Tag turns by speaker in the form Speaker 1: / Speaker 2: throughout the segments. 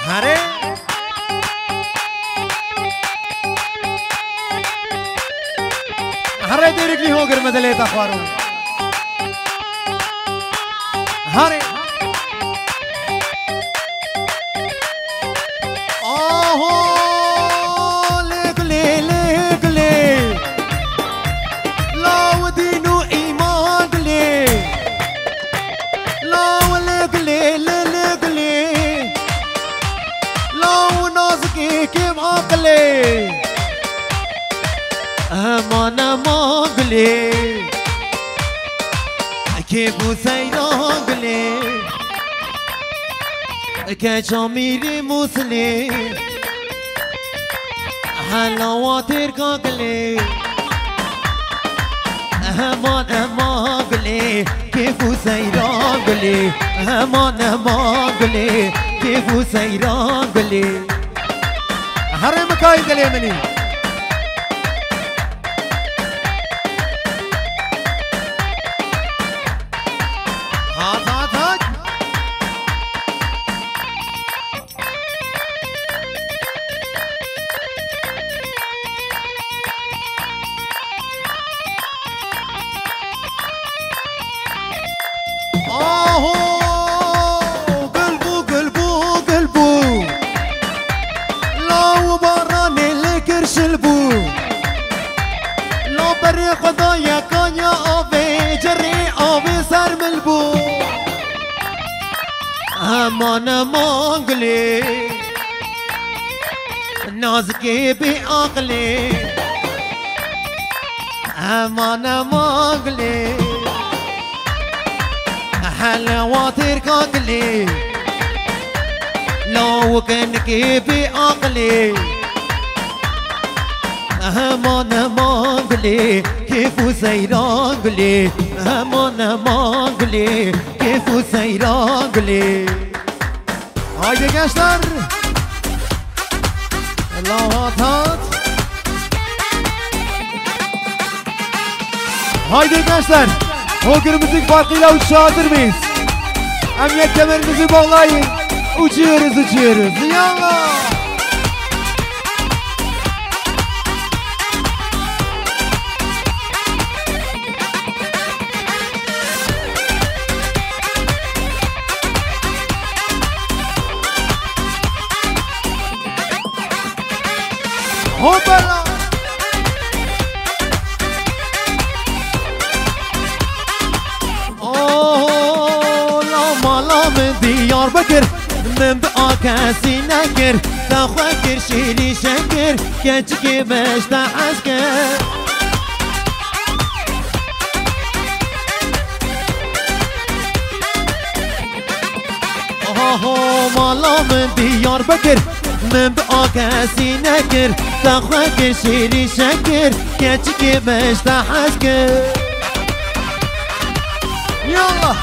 Speaker 1: هره هره دیرک لی هوگر مدلی تخوارو هره أمانة مغلي كيف سيراغلي كجميل مسلي حلاوات الكاغلي أمانة مغلي كيف سيراغلي أمانة مغلي كيف سيراغلي هرم كاي قلي مني خدايا كانيا أبي جري أبي سر ملبو أمانة مانغلي نازكي بعقلي أمانة مانغلي حلاوات الكاكلي لو كنكي بعقلي أمانة مانغلي كيف سيراغلي أمانة مانغلي كيف سيراغلي هايدي gençler الله هات هايدي gençler Hoger müzik farkıyla uçuşa hazır mıyız? Emniyet kemerinizi bağlayın. Uçuyoruz uçuyoruz. Yallah. Hoppala. Oh, la من دياربكر من بآكاسي نكر تخوكر شيري شكر كتشكي باش تعسكر Oh, مالا من دياربكر من بآكاسي نكر تخوكر شيري شكر كتشكي باش تعسكر يلا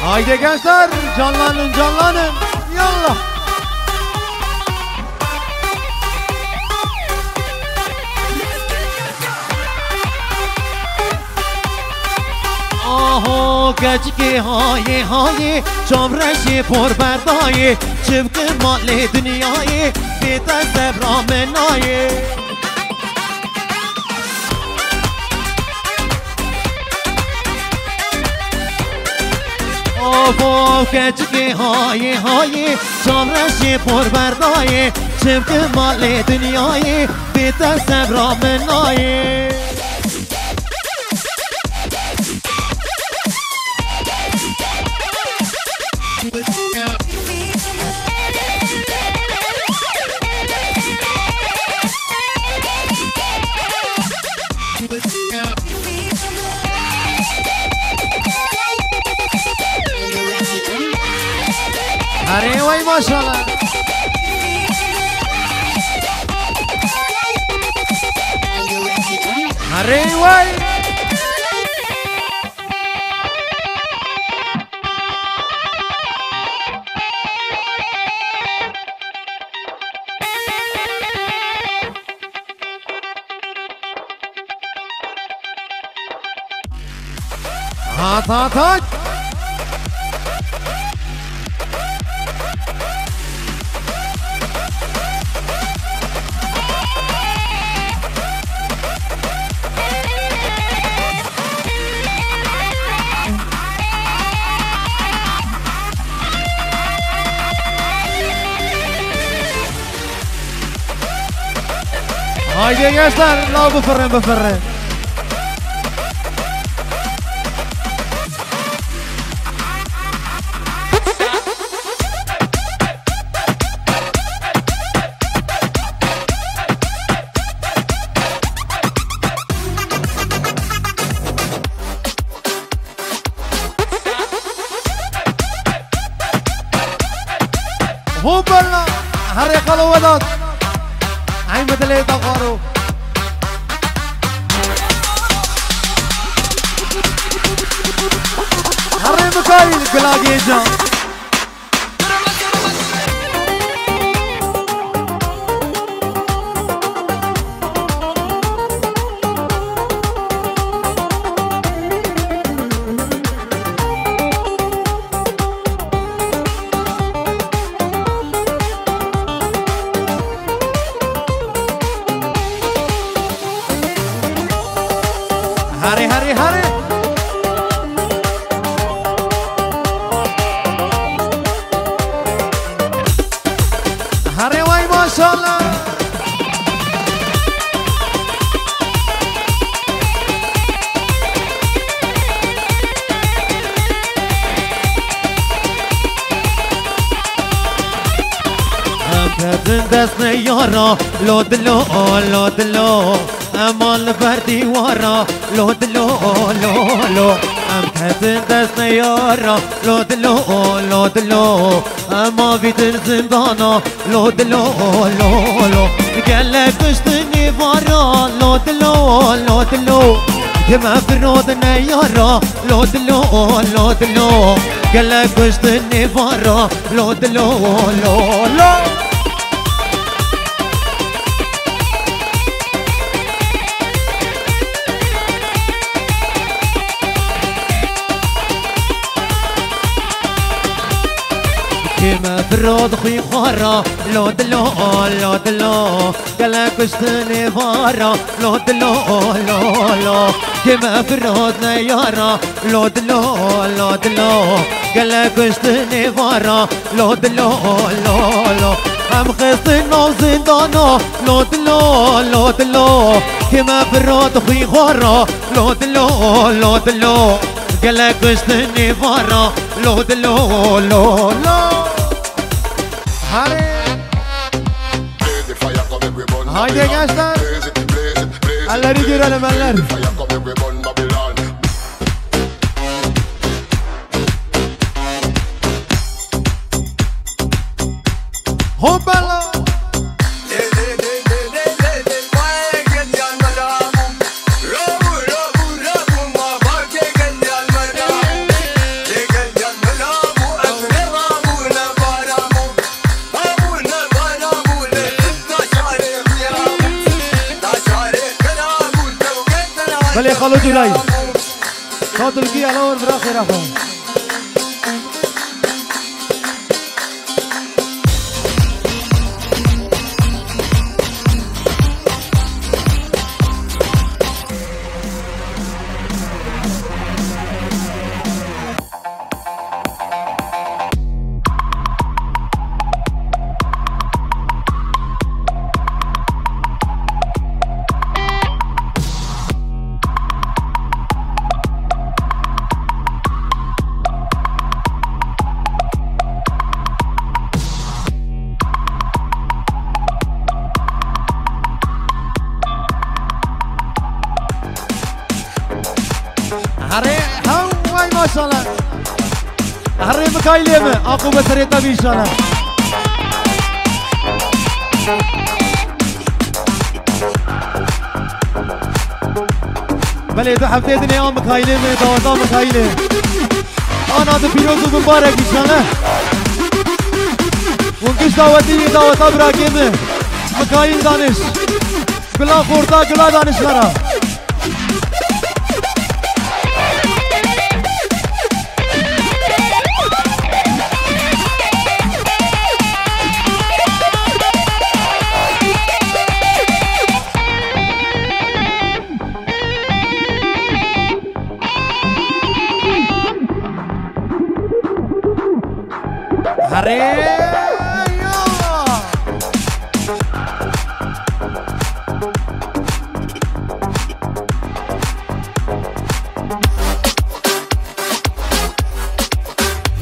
Speaker 1: Haydi gençler canlanın canlanın yallah. آهو کچکی های های چمرشی پر بردای چبک مال دنیای بیت زبرا منای آهو کچکی های های چمرشی پر بردای چبک مال دنیای بیت زبرا منای अरे वही माशाल्लाह अरे वही تاتاك هايدي gençler لا بفرن هو بلنا هريق الوداد عين بدلي تقارو هري مكايل بلاقي جان هاري هاري هاري هاري واي ما شاء الله دستني يارا لو دلو امان فردي ورا لو دلو ام كاتن دستني يارا لو دلو اما في الزندانة لو دلو قال لك اشتني ورا لو دلو كما فرودنا يارا لو دلو قال لك اشتني ورا لو دلو كما فرود خوي خورا لو دلو قالك اشتني فارا لو دلو كما فرود نيارا لو دلو قالك اشتني فارا لو دلو هم خصنا وزندانا لو دلو كما فرود خوي خورا لو دلو قالك اشتني فارا لو دلو هايدي gençler elleri görelim eller hoppala خلي خلو جولاي صوت القيا لون براسي رافع هري هواي ما شاء الله هري مكايليمه اكو بسريتا ان شاء الله بلي دو حفتيتني يا مكايليمه دوازا مكايلي انا دو بيروز مبارك ان شاء الله ونكش دعوتي دعوتا براكيمه مكايل دانش بلا خورتا كلا دانش لرا حريم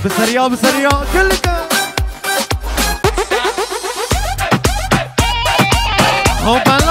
Speaker 1: بسريع بسريع كلكم هوبا